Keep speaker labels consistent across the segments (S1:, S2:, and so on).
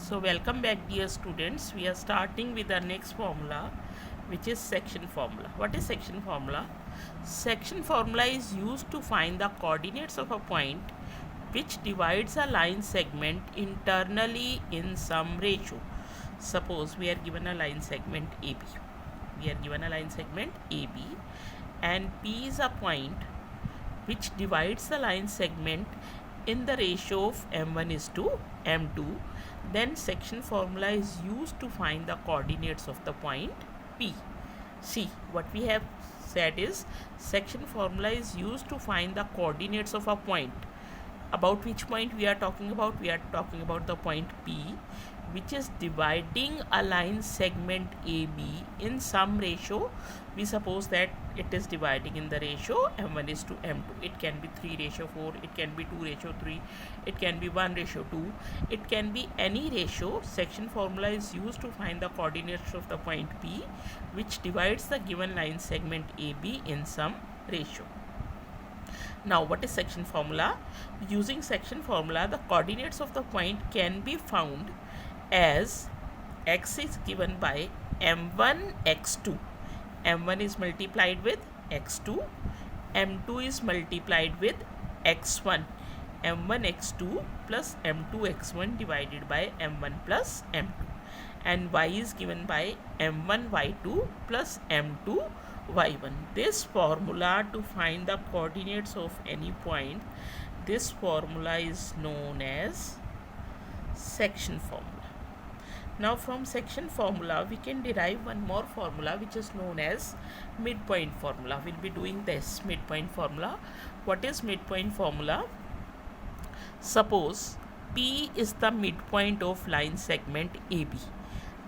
S1: So welcome back dear students. We are starting with our next formula, which is section formula. What is section formula? Section formula is used to find the coordinates of a point which divides a line segment internally in some ratio. Suppose we are given a line segment AB. We are given a line segment AB and P is a point which divides the line segment in the ratio of m1 is to m2. Then section formula is used to find the coordinates of the point P. See, what we have said is section formula is used to find the coordinates of a point. About which point we are talking about? We are talking about the point P, which is dividing a line segment AB in some ratio. We suppose that it is dividing in the ratio m1 is to m2. It can be 3:4, it can be 2:3, it can be 1:2, it can be any ratio. Section formula is used to find the coordinates of the point P, which divides the given line segment AB in some ratio. Now, what is section formula? Using section formula, the coordinates of the point can be found as x is given by m1 x2. m1 is multiplied with x2, m2 is multiplied with x1. m1 x2 plus m2 x1 divided by m1 plus m2, and y is given by m1 y2 plus m2 y1. This formula to find the coordinates of any point, this formula is known as section formula. Now from section formula we can derive one more formula which is known as midpoint formula. We'll be doing this midpoint formula. What is midpoint formula? Suppose P is the midpoint of line segment AB.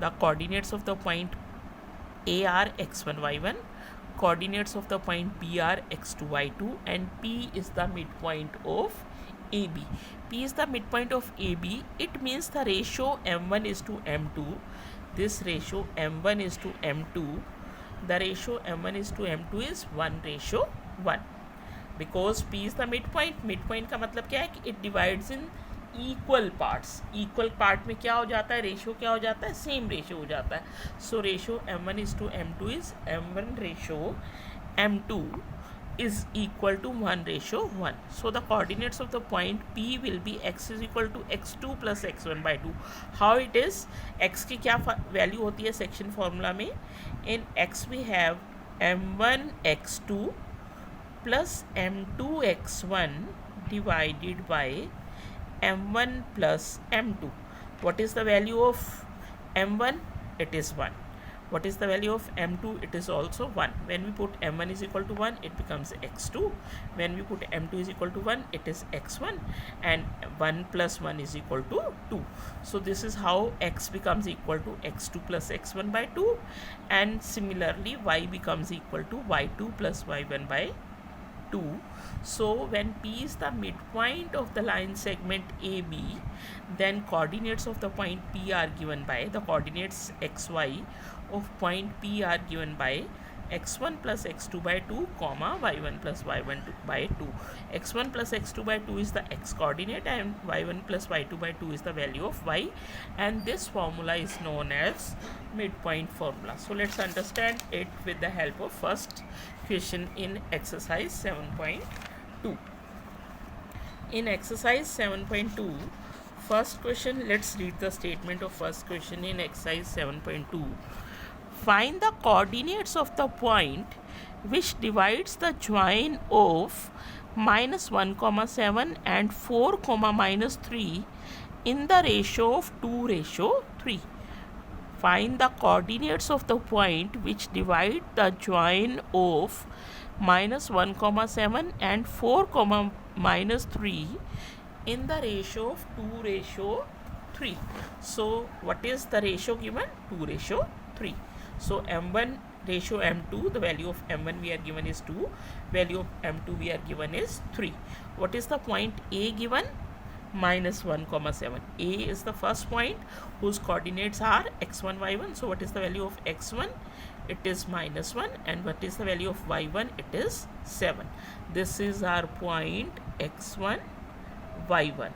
S1: The coordinates of the point A are x1 y1, coordinates of the point B are x2 y2, and P is the midpoint of AB. P is the midpoint of AB. It means the ratio m1 is to m2. This ratio m1 is to m2. The ratio m1 is to m2 is 1:1. Because P is the midpoint. Midpoint का मतलब क्या है कि it divides in equal parts. Equal part में क्या हो जाता है? रेशियो क्या हो जाता है? सेम रेशियो हो जाता है. So ratio m1 is to m2 is m1 ratio m2 is equal to 1:1. So the coordinates of the point P will be x is equal to x2 plus x1 by 2. How it is? X की क्या value होती है section formula में? In x we have m1 x2 plus m2 x1 divided by m1 plus m2. What is the value of m1? It is 1. What is the value of m2? It is also 1. When we put m1 is equal to 1, it becomes x2. When we put m2 is equal to 1, it is x1, and 1 plus 1 is equal to 2. So this is how x becomes equal to x2 plus x1 by 2, and similarly y becomes equal to y2 plus y1 by 2. So when P is the midpoint of the line segment AB, then coordinates of the point P are given by, the coordinates xy of point P are given by x1 plus x2 by 2 comma y1 plus y1 by 2. x1 plus x2 by 2 is the x coordinate, and y1 plus y2 by 2 is the value of y, and this formula is known as midpoint formula. So let's understand it with the help of first question in exercise 7.2. In exercise 7.2, first question, let's read the statement of first question in exercise 7.2. Find the coordinates of the point which divides the join of -1, 7 and 4, -3 in the ratio of 2:3. Find the coordinates of the point which divide the join of -1, 7 and 4, -3 in the ratio of 2:3. So what is the ratio given? 2:3. So m1 ratio m2, the value of m1 we are given is 2, value of m2 we are given is 3. What is the point A given? -1, 7. A is the first point whose coordinates are x1 y1. So what is the value of x1? It is -1. And what is the value of y1? It is 7. This is our point x1 y1,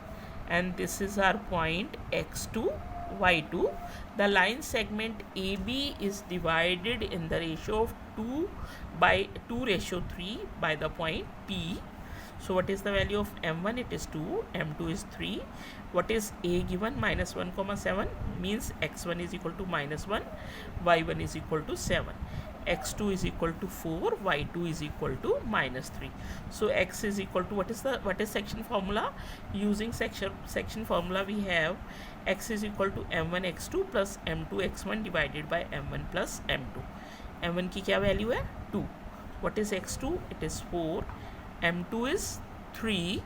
S1: and this is our point x2 y2. The line segment AB is divided in the ratio of 2:3 by the point P. So what is the value of m1? It is 2, m2 is 3. What is a given? Minus 1 comma 7 means x1 is equal to minus 1, y1 is equal to 7, x2 is equal to 4, y2 is equal to minus 3. So x is equal to, what is section formula? Using section formula we have x is equal to m1 x2 plus m2 x1 divided by m1 plus m2. m1 की क्या value है? 2. What is x2? It is 4. m2 is 3,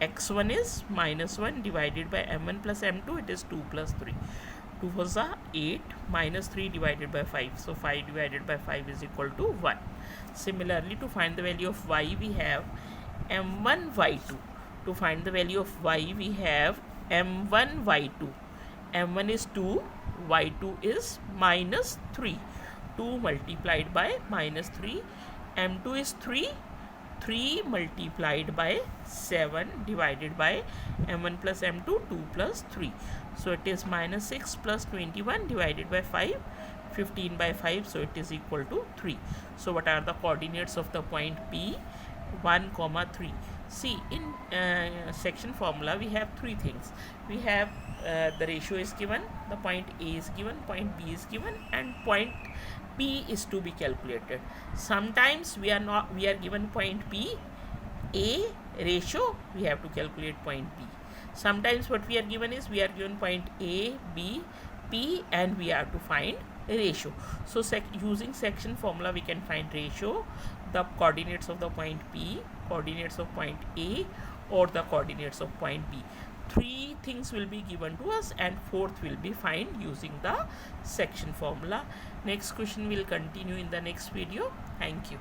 S1: x1 is minus 1 divided by m1 plus m2, it is 2 plus 3. 2 was 8, minus 3 divided by 5, so 5 divided by 5 is equal to 1. Similarly, to find the value of y we have m1 y2. To find the value of y we have m1 y2. m1 is 2, y2 is minus 3. 2 multiplied by minus 3, m2 is 3, 3 multiplied by 7 divided by m1 plus m2, 2 plus 3. So it is minus 6 plus 21 divided by 5, 15 by 5, so it is equal to 3. So what are the coordinates of the point P? 1, 3. See, in section formula we have three things. We have the ratio is given, the point A is given, point B is given, and point P is to be calculated. Sometimes we are given point P, A ratio, we have to calculate point B. Sometimes what we are given is we are given point A, B, P, and we have to find ratio. So using section formula we can find ratio, the coordinates of the point P, coordinates of point A, or the coordinates of point B. Three things will be given to us and fourth will be found using the section formula. Next question will continue in the next video. Thank you.